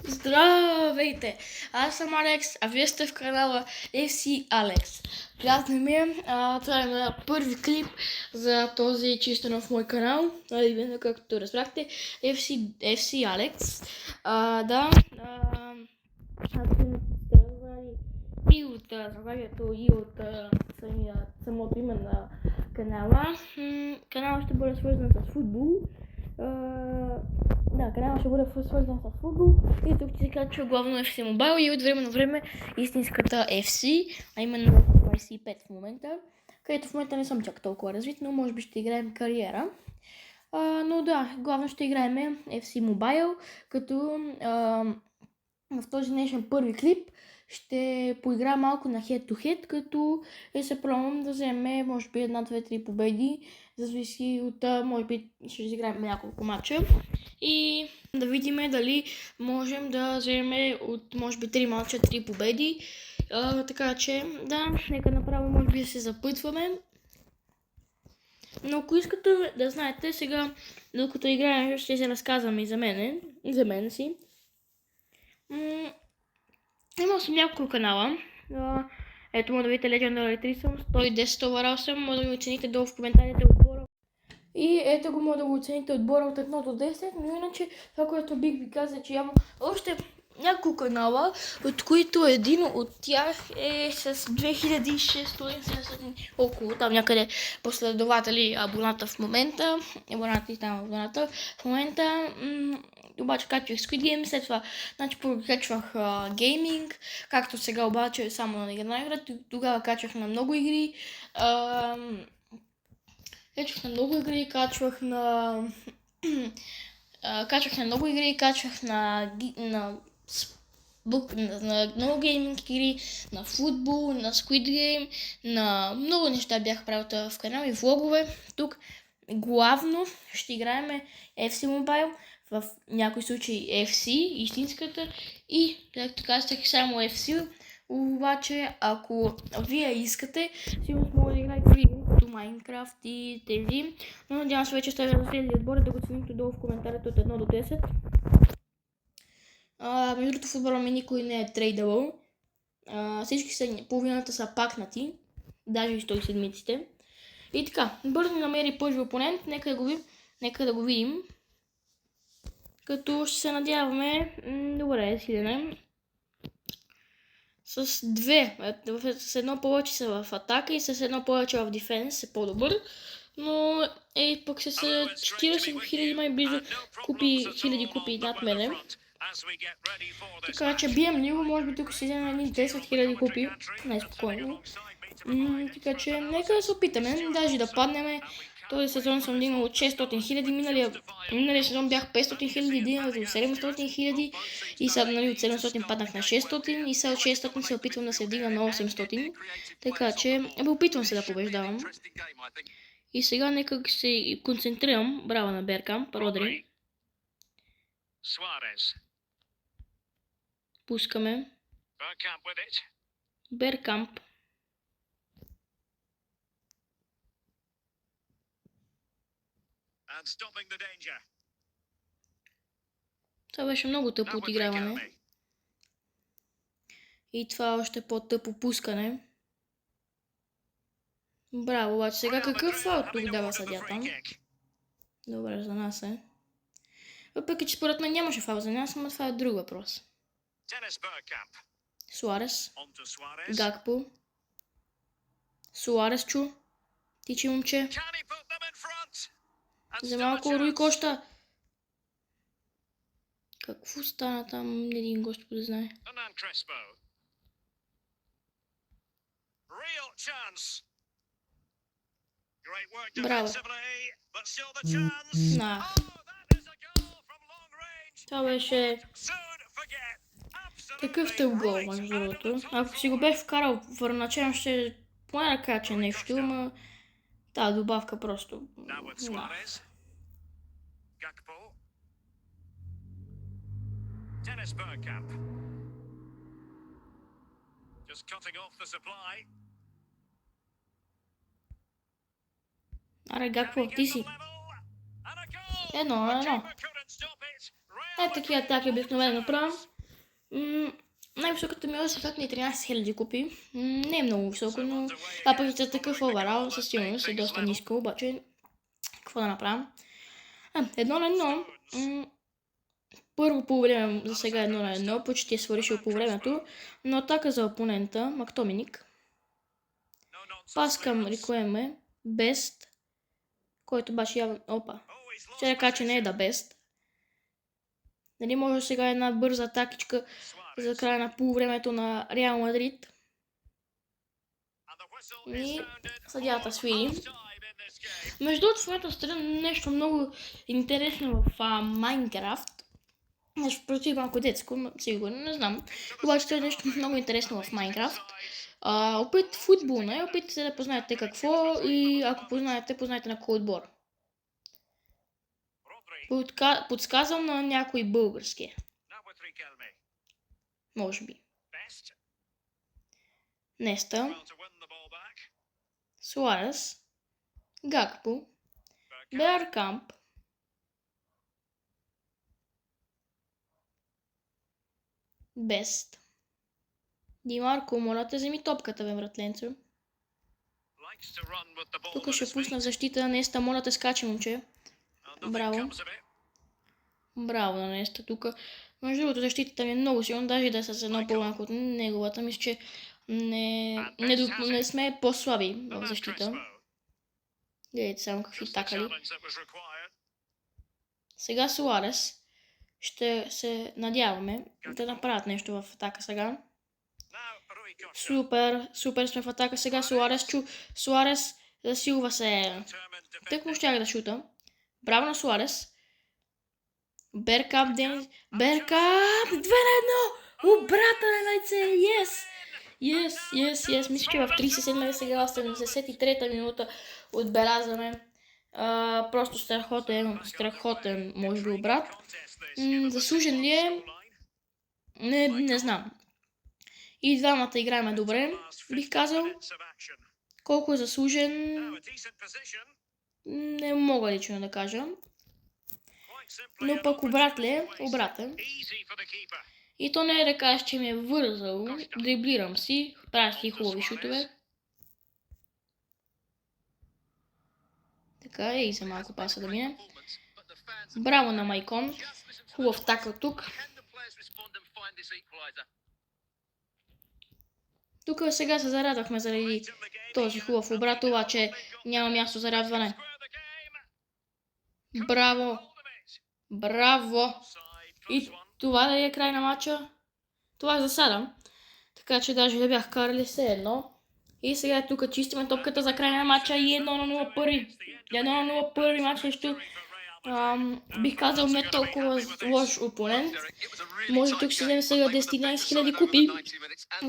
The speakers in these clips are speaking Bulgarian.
Здравейте! Аз съм Алекс, а вие сте в канала FC Alex. Приятно ми е. Това е моя първи клип за този чисто нов мой канал. Както разбрахте, FC Alex. Аз съм и от заглавието, и от самото име на канала. Каналът ще бъде свързан с футбол. Каналът ще бъде свързан с футбол и тук ще се качва главно FC Mobile и от време на време истинската FC, а именно 25 в момента, където в момента не съм чак толкова развит, но може би ще играем кариера. Но да, главно ще играем FC Mobile, като в този днешен първи клип ще поиграя малко на head-to-head, като се пробвам да вземе може би 1, 2, 3 победи, зависи от, може би ще изиграем няколко матча и да видим дали можем да вземем от може би 3 матча, 3 победи, така че да, нека направо може би да се запътваме. Но ако искате да знаете, сега докато играем ще се разказвам и за мен си. Имал съм няколко канала. Ето може да видите Legendary 3 съм, 110 overall съм, може да ми оцените долу в коментарите отбора. И ето го може да го оцените отбора от 1 до 10, но иначе това, което бих ви казал, че имам още няколко канала, от които един от тях е с 2600 около там някъде последователи абоната в момента. В момента. Обаче качвах Squid Game, след това качвах гейминг, както сега обаче само на една игра, тогава качвах на много игри. Качвах на много игри, качвах на много гейминг игри, на футбол, на Squid Game, на много неща бях правил в канал и влогове. Тук главно ще играем FC Mobile, в някои случаи FC, истинската, и както казах само FC, обаче ако вие искате, сигурно мога да играете игри като Minecraft и тези, но надявам се вече сте разгледали отбора, да го цените долу в коментарите от 1 до 10. Между другото, футбола ми никой не е трейдабъл. Всички половината са пакнати, даже и 107-ците. И така, бързо намери първи опонент, нека да го видим. Като ще се надяваме, добре, силен с едно повече са в атака и с едно повече в дефенс е по-добър, но пък с 40 000 май близо хиляди купи над мене. Така че бием ли го, може би тук ще вземем едни 10 000 купи, най-спокойно. Така че нека да се опитаме, даже да паднем. Този сезон съм дигнал от 600 000, миналия сезон бях 500 000, дигнал до 700 000 и сега от 700 паднах на 600 и сега от 600 се опитвам да се вдигна на 800, така че опитвам се да побеждавам. И сега нека се концентрирам, браво на Беркамп, Родри. Пускаме. Беркамп. Това беше много тъпо отиграване. И това още по-тъпо пускане. Браво, обаче сега какъв фаул тук дава съдята? Добре, за нас е. Въпреки че според мен нямаше фаул за нас, но това е друг въпрос. Суарес. Гакпо. Суарес чу. Тичи, момче. За малко Руй Коща. Какво стана там, един Господ да знае. Браво. Това беше такъв тъп гол, между другото. Ако си го бях вкарал първоначално, ще поне да кача нещо, но тази добавка просто... Аре, Гакпо, ти си. Едно. Такива атаки обикновено правим. Най-високата ми е съответно 13 000 купи. Не е много високо, но пък за такъв оверал със сигурност е доста ниско, обаче какво да направим? Едно на едно. Първо по време, за сега 1-1, почти е свършил по времето, но атака за опонента, Мактоминик. Пас към Рикуеме, Бест, който баше явно... Опа. Ще да кажа, че не е да Бест. Нали може сега една бърза атакичка за края на полувремето на Реал Мадрид. И съдията свири. Между другото, в моята страна нещо много интересно в Майнкрафт. Нещо против малко детско, но сигурно не знам. Обаче това е нещо много интересно в Майнкрафт. Опит футболна и опитайте се да познаете какво и ако познайте на кой отбор. Подсказвам на някой български. Може би. Неста. Суарес. Гакпо. Беркамп. Бест. Димарко, моля те, вземи топката, бе, братленцо. Тук ще пусна в защита Неста, моля те, скачи, момче. Браво. Браво на Неста тук. Между другото, защитата ми е много силна, даже да е с едно по-малко от неговата. Мисля, че не сме по-слаби в защита. Гледайте само какви такали. Сега Суарес. Ще се надяваме да направят нещо в атака сега. Супер сме в атака сега. Суарес засилва се. Тък му щях да шута. Браво на Суарес. Беркап, Денис. Беркап! 2-1! Обрата на найце! Yes! Мисля, че в 37 сега, 73-та минута отбелязваме. Просто страхотен, може би, обрат. Заслужен ли е? Не знам. И двамата играем добре, бих казал. Колко е заслужен, не мога лично да кажа. Но пък обрат ли е? Обратен. И то не е да кажеш, че ми е вързал. Дриблирам си, правя си хубави шутове. Така, и за малко паса да мине. Браво на Майкон. Хубав такъл тук. Тук сега се зарадвахме заради този хубав обрат, обаче няма място за радване. Браво! И това да е край на матча. Това е засада. Така че даже да бях карали все едно. И сега тук чистиме топката за край на матча и 1-0 първи. 1-0 първи матч срещу бих казал не толкова лош опонент. Може тук ще вземе сега 10-11 000 купи,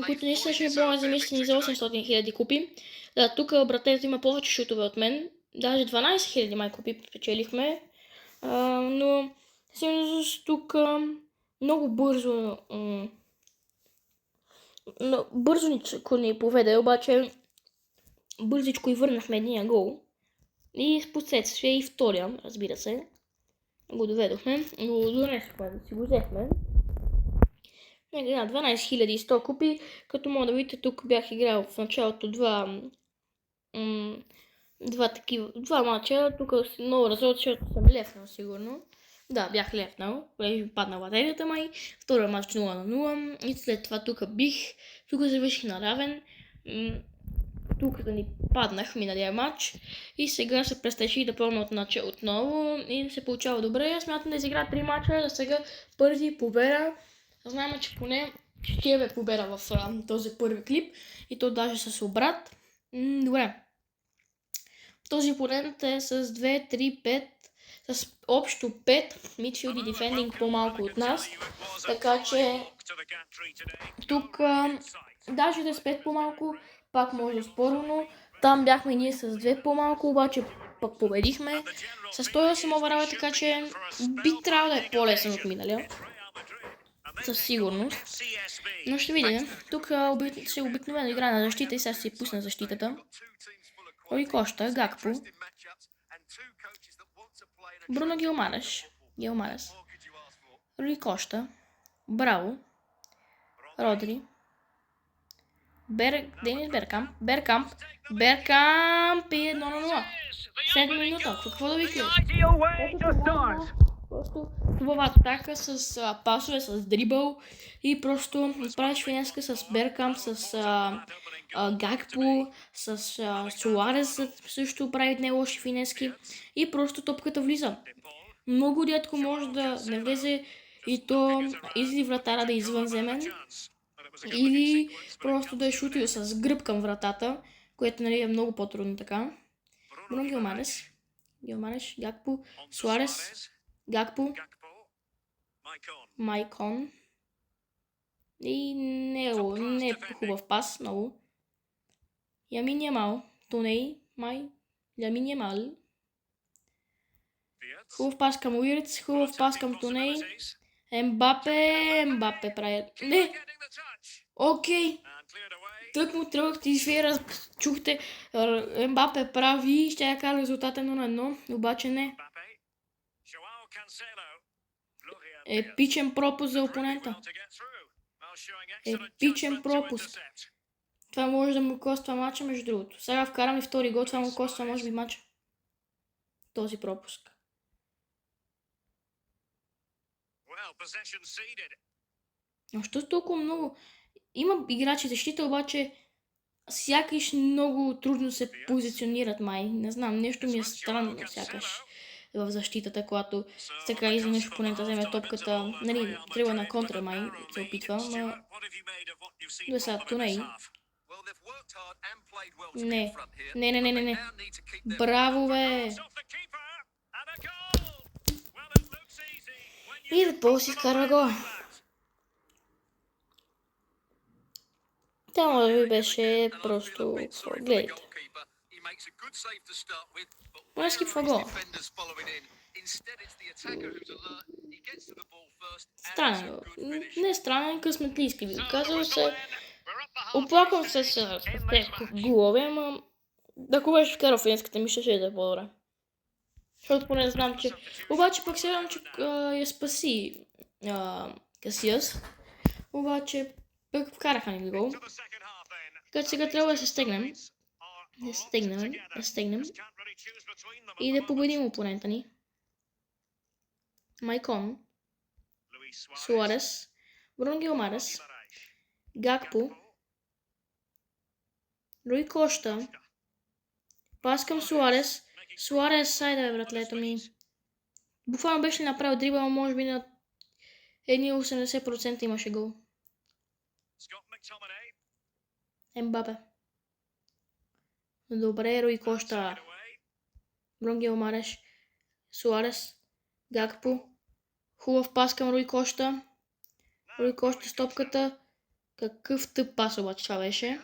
които наистина ще ми бъдат замислени за 800 000 купи. Да, тук братето има повече шутове от мен. Даже 12 000 май купи печелихме. Но тук много бързо бързо ни поведе, обаче бързичко и върнахме едния гол. И в последствие и втория, разбира се, го доведохме, го донесохме, да си го взехме. 12 100 купи, като мога да видите, тук бях играл в началото два мача, тук много разлот, защото съм лефнал сигурно. Да, бях лефнал, падна батерията май, втория мач 0-0 и след това тук завърших на равен. Тук да ни паднах миналия матч и сега се престъчи да пълна отново и се получава добре. Смятам да изигра 3 мача, за сега първи победа. Знаем, че поне ще имаме победа в този първи клип и то даже с обрат. Добре. Този опонент е с 2, 3, 5, с общо 5 мидфилд и дефендинг по-малко от нас. Така че тук даже да е с 5 по-малко, пак може да спорно. Там бяхме ние с 2 по-малко, обаче пък победихме. С 108 оверал, така че би трябвало да е по-лесен от миналия. Със сигурност. Но ще видим. Тук се обикновено игра на защита и сега ще си пусна защитата. Руи Кошта, Гакпо. Бруно Гилмарес. Руи Кошта. Браво. Родри. Денис Беркамп. Беркамп и 1-0. 7 минута. Какво да ви кажа? Ето това просто хубава атака с пасове, с дрибъл и просто правиш финеска с Беркамп, с Гакпо, с Суарес също прави не лоши финески и просто топката влиза. Много рядко може да не влезе и то или вратара да е извънземен, или просто да е шутил с гръб към вратата, което нали, е много по-трудно така. Бруно Гилмареш, Гакпо, Суарес, Гакпо, Майкон. И не е хубав пас, много. Ламин Ямал, Туней, Ламин Ямал. Хубав пас към Уирц, хубав пас към Туней. Ембапе прави. Не! Окей. Тък му тръгнахте и вие чухте Ембапе прави, ще я кара резултата 1-1, обаче не. Епичен пропуск за опонента. Епичен пропуск. Това може да му коства мача, между другото. Сега вкарам и втори гол, това му коства може би мача. Този пропуск. Но що толкова много? Има играчи защита, обаче сякаш много трудно се позиционират май. Не знам, нещо ми е странно сякаш в защитата, когато така изведнъж опонента вземе топката, нали, трябва на контра май се опитва, но до сега Туней. Не. Браво, бе! И да Пол си вкарва гол. Там да ви беше просто... Гледайте. Моя скипва гол. Странен. Не странен, късметлийски ви казвам се. Оплаквам се с тези голове, ама ако беше вкарал в френската ми, ще да е по-добре. Защото поне знам, че... Обаче пък се че я спаси Касиас. Обаче пък вкараха ни гол. Като сега трябва да се стегнем. Да стегнем. И да победим опонента ни. Майкон. Суарес. Бруно Гилмарес. Гакпо. Руй Кошта. Пас към Суарес. Суарес, сайда бе, братлето ми. Буквално беше направил дрибъл, може би на 80% имаше гол. Ембапе. Добре, Руй Кошта. Бруно Гилмареш. Суарес. Гакпо. Хубав пас към Руй Кошта. Руй Кошта с топката. Какъв тъп пас обаче това беше.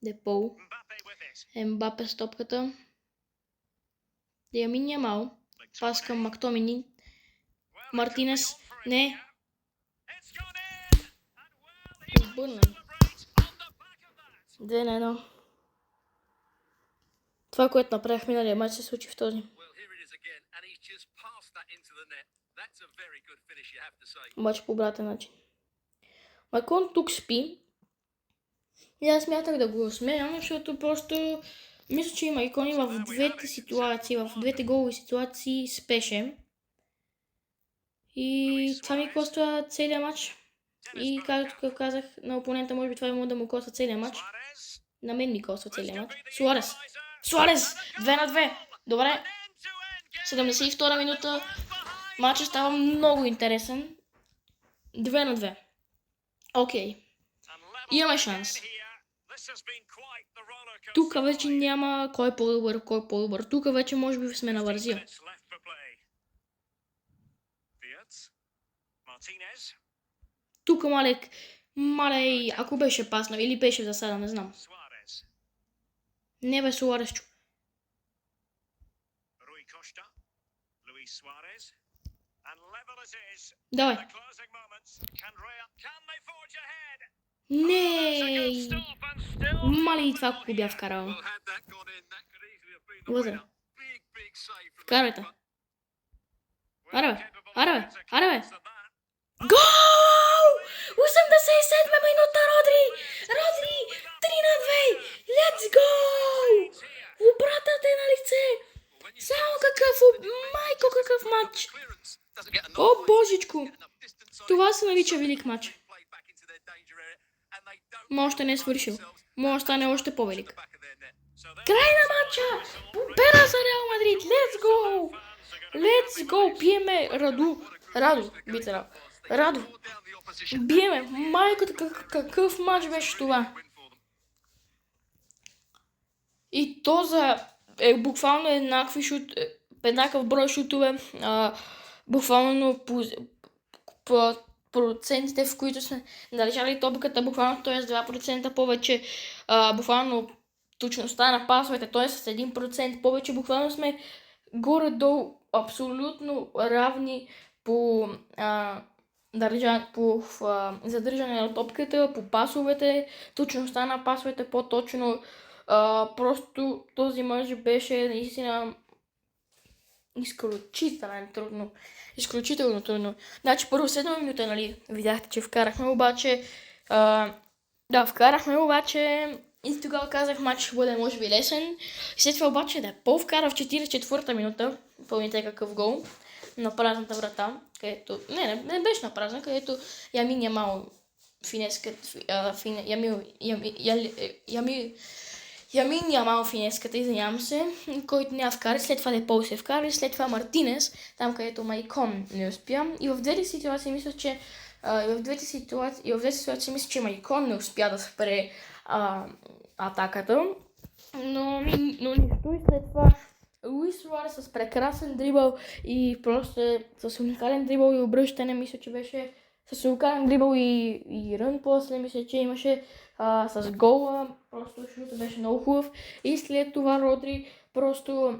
Депол. Ембапе с топката. Ламин Ямал. Пас към Мактомини. Мартинес. Не. Избърнен. 2-1. Това, което направих миналия матч, се случи в този. Обаче по обратен начин. Майкон тук спи. И аз смятах да го смея, защото просто мисля, че Майкон в двете ситуации, в двете голови ситуации спеше. И това ми коства целият матч. И както казах на опонента, може би това има да му коства целият матч. На мен ми коства целият матч. Суарес! 2-2. Добре. 72 минута. Матчът става много интересен. 2-2. Окей. Имаме шанс. Тук вече няма кой е по-добър, Тук вече може би сме на вързия. Тук малек, ако беше паснал или беше в засада, не знам. Не бе, Суарес. Давай. Не! Мали това ако бях вкарал. Лъзър. Вкарайте. Аре бе! Гол! матч! О, божичко! Това се нарича велик матч. Може още не е свършил. Може да стане още по-велик. Край на матча! Победа за Реал Мадрид! Let's go! Let's go! Биеме Радо, битера. Радо. Биеме. Майката, какъв матч беше това? И то за буквално еднакъв брой шутове. Буквално по процентите, в които сме държали топката, буквално, т.е. 2% повече, буквално точността на пасовете, т.е. с 1% повече, буквално сме горе-долу абсолютно равни по задържане на топката, по пасовете, точността на пасовете по-точно. Просто този мач беше наистина изключително трудно. Значи първо 7 минута, нали, видяхте, че вкарахме, обаче и тогава казах, матч ще бъде може би лесен. И след това обаче Пол вкара в 44-та минута, помните какъв гол, на празната врата, където, не беше на празна, където Ямин Ямал Ямин Ямал финеската, извинявам се, който не вкара, след това Депол се вкара, след това Мартинес, там където Майкон не успя. И в двете ситуации мисля, че Майкон не успя да спре атаката, но нищо. И след това Луис Суарес с прекрасен дрибъл и просто с уникален дрибъл и обръщане, мисля, че беше с уникален дрибъл и рън, после мисля, че имаше с гола, просто шутът беше много хубав. И след това Родри просто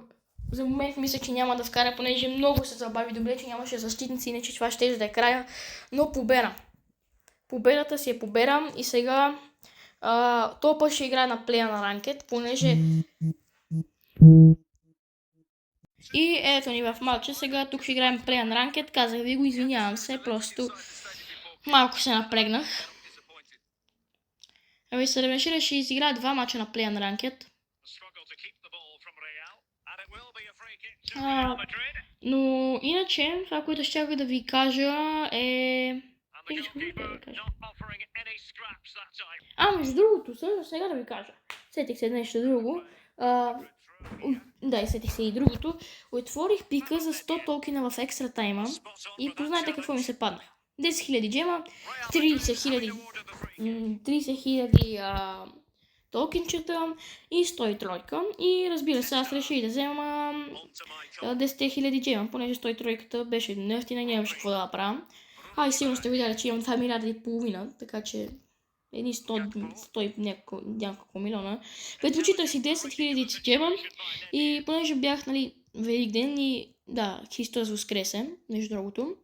за момент мисля, че няма да вкара, понеже много се забави, добре, че нямаше защитници, иначе това ще да е края, но победа. Победата си е победа и сега този път ще играе на плея на ранкет, понеже и ето ни в матча, сега тук ще играем плея на ранкет, казах ви го, извинявам се, просто малко се напрегнах. Ами се решили, ще изигра 2 мача на плея на ранкет. Но иначе, това, което ще да ви кажа е... между другото, сега да ви кажа. Сетих се нещо друго. И сетих се и другото. Отворих пика за 100 токена в екстра тайма и познайте какво ми се падна. 10 000 джема, 30 000 токенчета и 103-ка. И разбира се, аз реших да взема 10 000 джема, понеже 103-ката беше нефтина и нямаше какво да направя. И сигурно сте видяли, че имам 2 милиарда и половина, така че едни 100 няколко милиона. Предпочитах си 10 000 джема и понеже бях, нали, Велик ден и Христос воскресе, между другото.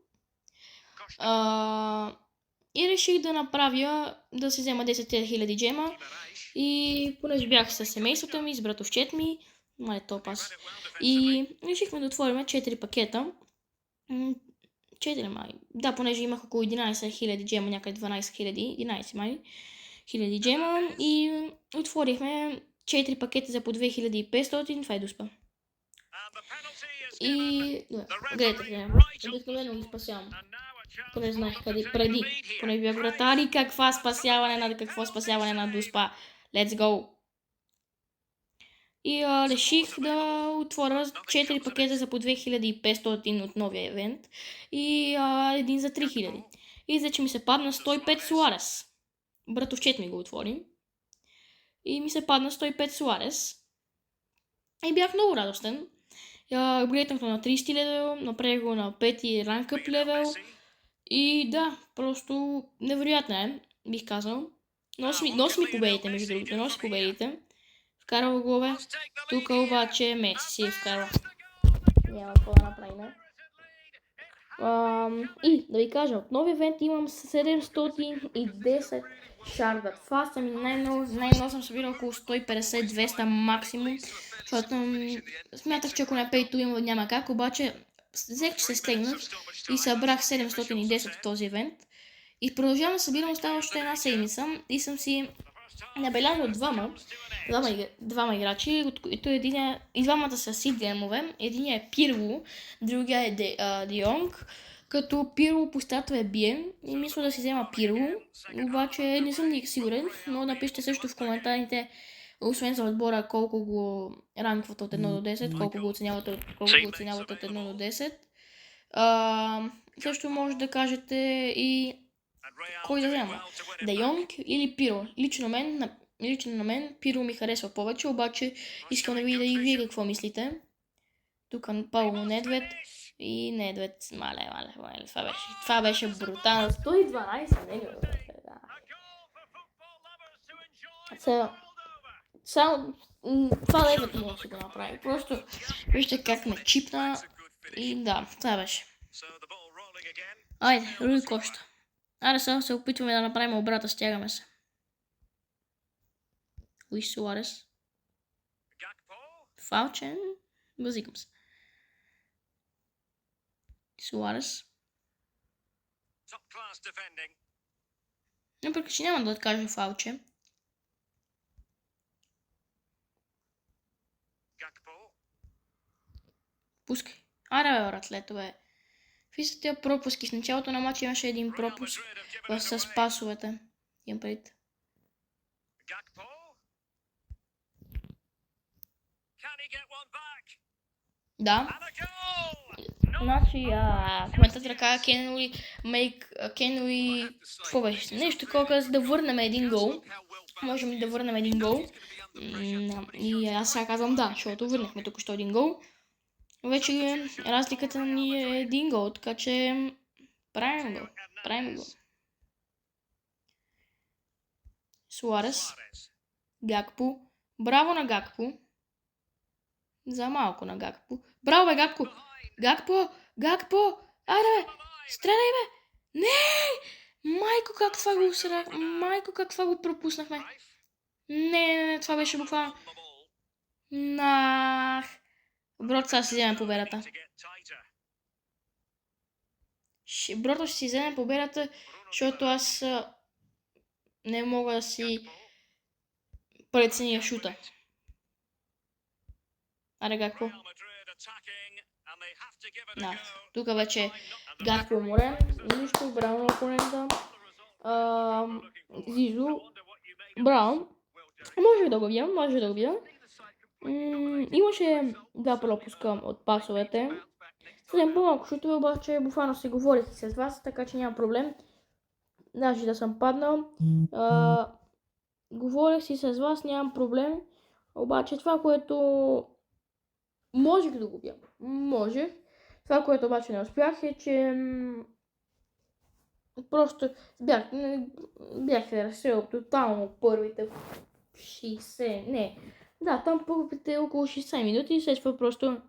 И реших да направя, да си взема 10 000 джема и понеже бях с семейството ми, с братовчет ми, и решихме да отворим 4 пакета. 4 май. Понеже имах около 11 000 джема, някъде 12 000, 11 май, хиляди джема и отворихме 4 пакета за по 2500, това е доспа. И гледайте, обикновено ги спасявам. Поне знаех къде преди. Поне бях вратари, какво спасяване на доспа. Let's go! И реших да отворя 4 пакета за по 2500 от новия евент и един за 3000. И за че ми се падна 105 Суарес. Братовчет ми го отвори. И ми се падна 105 Суарес. И бях много радостен. Гледах на 30 левел, направих го на 5 ранкъп левел. И просто невероятно е, бих казал. Носи ми победите, между другото, носи победите. Вкарва голове. Тук обаче Меси си е вкарва. Няма какво да направим. И да ви кажа, от нови евент имам 710 шарда. Това са ми най-много съм събирал около 150-200 максимум. Защото смятах, че ако не пей тук няма как, обаче взех, че се стегнах и събрах 710 от този евент. И продължавам да събирам още една седмица и съм си набелязал двама играчи, и двамата са си гемове. Единият е Пирло, другия е Де Йонг, като Пирло по статуя е биен и мисля да си взема Пирло, обаче не съм никак сигурен, но напишете също в коментарите, освен за отбора, колко го ранквате от 1 до 10, колко го оценявате от 1 до 10. Също може да кажете и кой да взема, Де Йонг или Пиро. Лично на мен Пиро ми харесва повече, обаче искам да видя и вие какво мислите. Тук Павло Недвед и Недвед, мале, това беше брутално. 112, не ли? Само това Недвед може да си го направи. Просто вижте как ме чипна и да, това беше. Айде, Руи Коща. Аре сега се опитваме да направим обрата, стягаме се. Луис Суарес. Фалчен. Базикам се. Суарес. Въпреки че няма да откажа Фалче. Пускай. Аре бе, братлето бе. Какви са тия пропуски? В началото на матча имаше един пропуск с пасовете. Имам пред. Да. Значи, коментатора каза Кенуи, какво беше? Нещо такова, за да върнем един гол. Можем ли да върнем един гол? И аз сега казвам да, защото върнахме тук що един гол. Вече разликата ни е един гол, така че правим го. Суарес. Гакпо. Браво на Гакпо. За малко на Гакпо. Браво бе, Гакпо! Гакпо! Айде бе! Стреляй бе! Не! Майко как това го пропуснахме. Не, това беше буквално. Брото сега си вземе победата. Брото ще си вземе победата, защото аз не мога да си преценя шута. Аре, Гакпо. Да, тук вече Гакпо уморен. Нищо, браво на опонента. Зизо. Браво. Може да го видя. Имаше два пропуска от пасовете. Съвсем по-малко шутове, обаче буквално се говорих с вас, така че няма проблем. Даже да съм паднал. Говорих си с вас, нямам проблем. Обаче това, което можех да го бия. Това, което обаче не успях е, че просто бях разстрелил тотално първите 60, не. Да, там първите около 60 минути и след това просто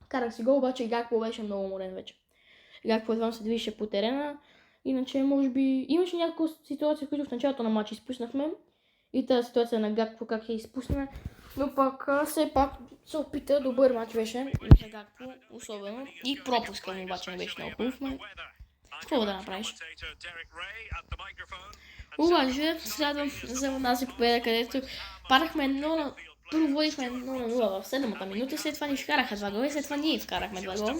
карах си гол, обаче Гакпо беше много уморен вече. Гакпо едва се движеше по терена, иначе може би имаше няколко ситуации, които в началото на матча изпуснахме. И тази ситуация на Гакпо как я изпусна, но пак все пак се опита, добър матч беше за Гакпо, особено. И пропуска му обаче не беше много хубав, но какво да направиш? Обаче следвам за тази победа, където падахме първо водихме 0-0 в 7-та минута, след това ни вкараха 2 гола и след това ние вкарахме 2 гола.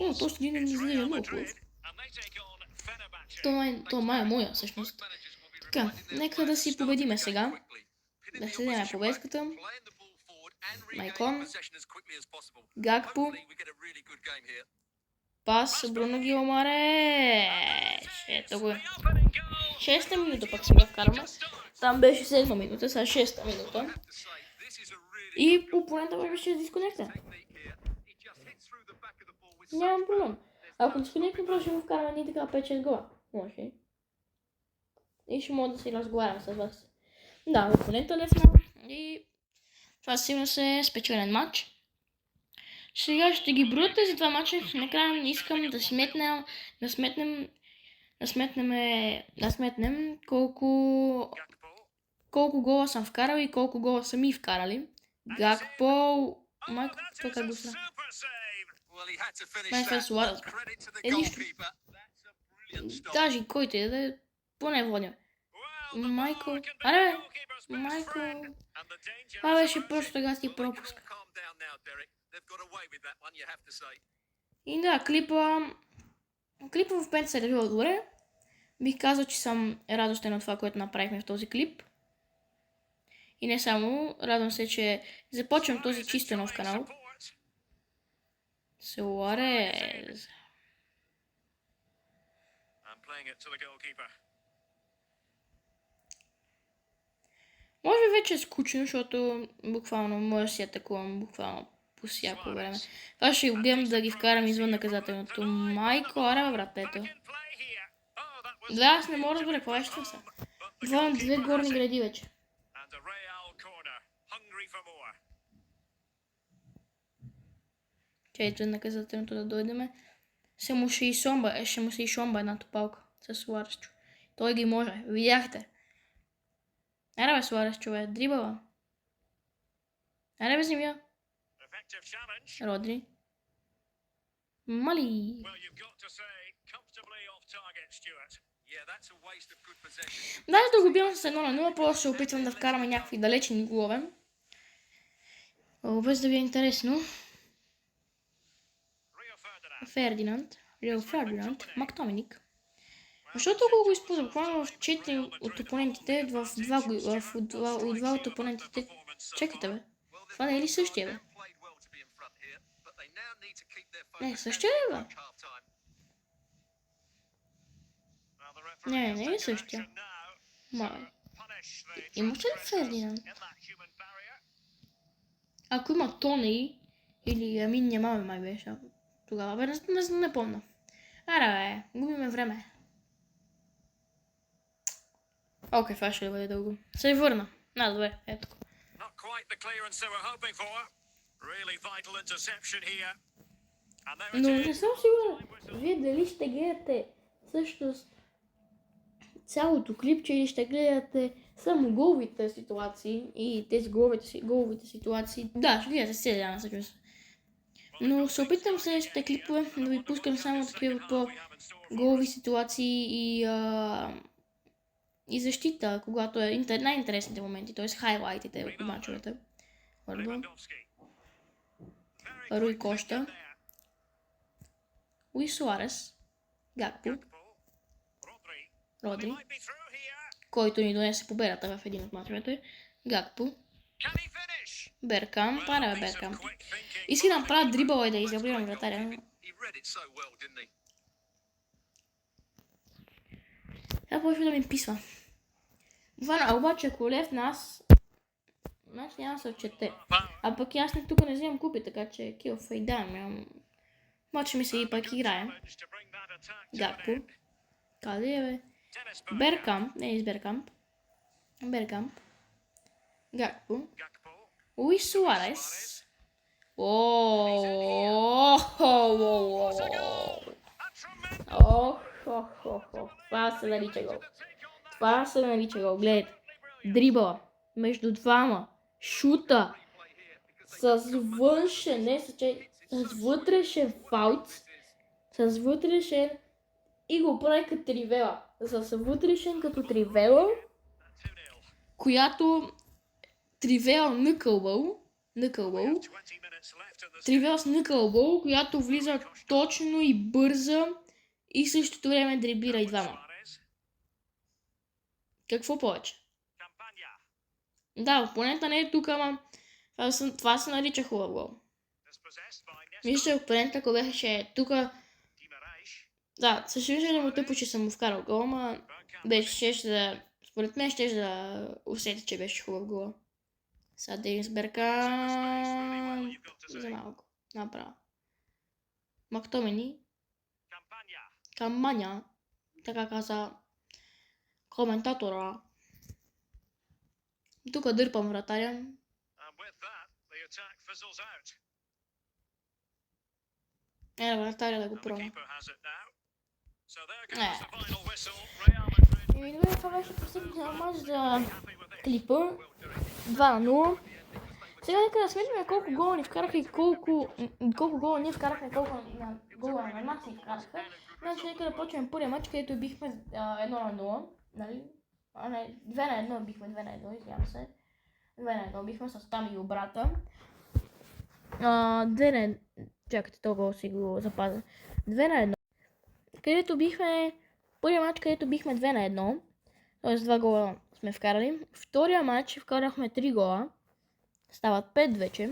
Но точно един не изглежда много хубав. Това е моя всъщност. Така, нека да си победиме сега. Да се вземе победката. Майкон. Гакпо. Пас, Бруно Гилмареш. Ето го. 6-та минута пък сега вкараме. Там беше 7-та минута, сега 6-та минута. И опонента беше дисконекта. Нямам проблем. Ако дисконекта, просто ще му вкараме ни така 5-6 гола. Може. И ще мога да си разговарям с вас. Да, опонента лесно. И това сигурно се спечелен матч. Сега ще ги броя тези два матча. Накрая искам да сметнем колко гола съм вкарал и колко гола са ми вкарали. Гакпо... Майко, това как го сна? Майко Суарес. Нищо. Даже който е да поне водим. Майко. Аре, майко. Това беше просто така си пропуск. И да, клипа в 5 се развива добре. Бих казал, че съм радостен от това, което направихме в този клип. И не само, радвам се, че започвам този чисто нов канал. Суарез. Може би вече е скучно, защото буквално може да си атакувам буквално по всяко време. Това ще гледам да ги вкарам извън наказателното. Майко, аре, брат, ето. Да, аз не мога да разбера какво ще са. Двам две горни гради вече. Чейто наказателното да дойдеме. Ще му се и шомба едната палка с Суарес. Той ги може. Видяхте. Аре бе, Суарес, човек. Дрибала. Аре бе, земя. Родри. Мали. Даже да го бивам с 1-0, просто ще опитвам да вкараме някакви далечни голове. Без да ви е интересно. Фердинанд, Мактоминик. Защо толкова го използвам? Буквално в 4 от опонентите, в 2 от опонентите. Чекайте, бе. Това не е ли същия, бе? Не, същия ли, бе? Не е същия. Май. Имаше ли Фердинанд? Ако има Тони или Амин нямаме май беше. Тогава бе, не помня. Аре бе, губиме време. Окей, това ще бъде дълго. Се върна. Добре, ето. Но не съм сигурен. Вие дали ще гледате всъщност цялото клипче или ще гледате само головите ситуации и тези головите ситуации. Да, ще гледате серия, всъщност. Но се опитам следващите клипове да ви пускам само такива по-голови ситуации и защита, когато е най-интересните моменти, т.е. хайлайтите от мачовете. Руй Коща, Луис Суарес, Гакпо, Родри, който ни донесе победата в един от мачовете, Гакпо, Беркамп, Беркамп. Иска да направя дрибъл и да израблирам вратаря. Сега почва да ми писва. Обаче ако лев нас, значи няма да се отчете. А пък аз тук не вземам купи, така че кил фейдам. Обаче ми се и пък играем. Гакпо. Къде е, бе? Беркамп, не из Беркамп. Беркамп. Гакпо. Луис Суарес. Това се нарича гол. Гледайте. Дрибъла. Между двама. Шута. С външен, не с вътрешен фаут. С вътрешен. И го прави като тривела. С вътрешен като тривела. Която тривела Нъкълбъл. Тривела с Нъкълбъл, която влиза точно и бърза и в същото време дриблира и двама. Какво повече? Да, опонента не е тук, ама това се нарича хубав гол. Вижте, опонента, ако беше тук... Да, съжаление му тъпо, че съм му вкарал гол, ама според мен ще да усети, че беше хубав гол. Сега Денис Беркамп за малко. Направо. Мактомини. Каманя. Така каза коментатора. Тук дърпам вратаря. Вратаря да го пробва. И добре, това беше последния мач за клипа. 2-0. Сега нека да сметнем колко гола ни вкараха и колко гола ние вкарахме, колко гола на нас ни вкараха. Значи нека да почнем първия мач, където бихме 1-0, нали? А не, 2-1 бихме, 2-1, извинявам се. 2-1 бихме с там и обрата. 2-1, чакайте, толкова си го запазя. 2-1, където бихме, първият матч, където бихме 2-1, т.е. 2 гола сме вкарали. Втория матч вкарахме 3 гола, стават 5 вече.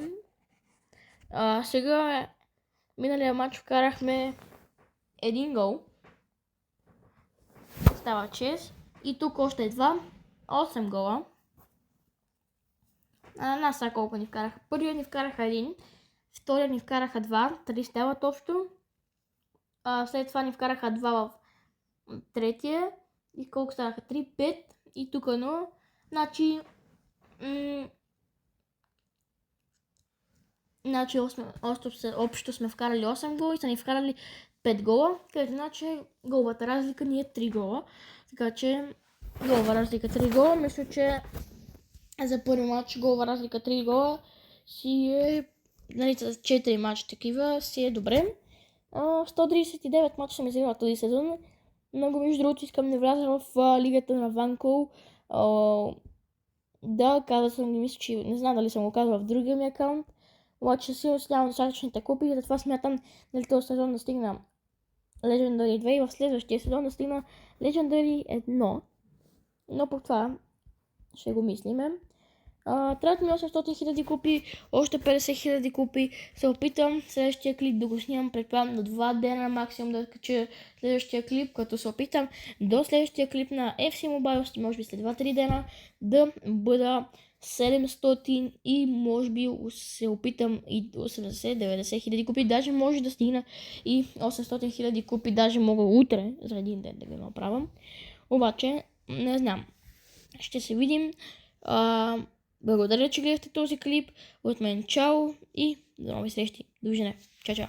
Сега, миналия матч вкарахме 1 гол, става 6. И тук още 2, 8 гола. Нас сега колко ни вкараха? Първият ни вкараха 1, вторият ни вкараха 2, 3 стават общо. След това ни вкараха 2 в третия. И колко станаха? 3, 5 и тук 1. Значи, общо сме вкарали 8 гола и са ни вкарали 5 гола, където значи головата разлика ни е 3 гола. Така че голова разлика 3 гола, мисля, че за първи матч голова разлика 3 гола си е, нали, за 4 матча такива си е добре. 139 матча съм изиграл този сезон. Много, между другото, искам да вляза в лигата на Ванкол. Да, казал съм ги, мисля, че не знам дали съм го казал в другия ми акаунт. Обаче сигурно си нямам достатъчните купи и затова смятам, дали този сезон да стигна Legendary 2 и в следващия сезон да стигна Legendary 1. Но по това ще го мислиме. Трябват ми 800 000 купи, още 50 000 купи. Се опитам следващия клип да го снимам, предполагам до 2 дена максимум да кача следващия клип, като се опитам до следващия клип на FC Mobile, може би след 2-3 дена, да бъда 700 и може би се опитам и 80-90 хиляди купи, даже може да стигна и 800 000 купи, даже мога утре за един ден да го направям. Обаче, не знам. Ще се видим. Благодаря, че гледахте този клип. От мен чао и до нови срещи. Довиждане. Чао, чао.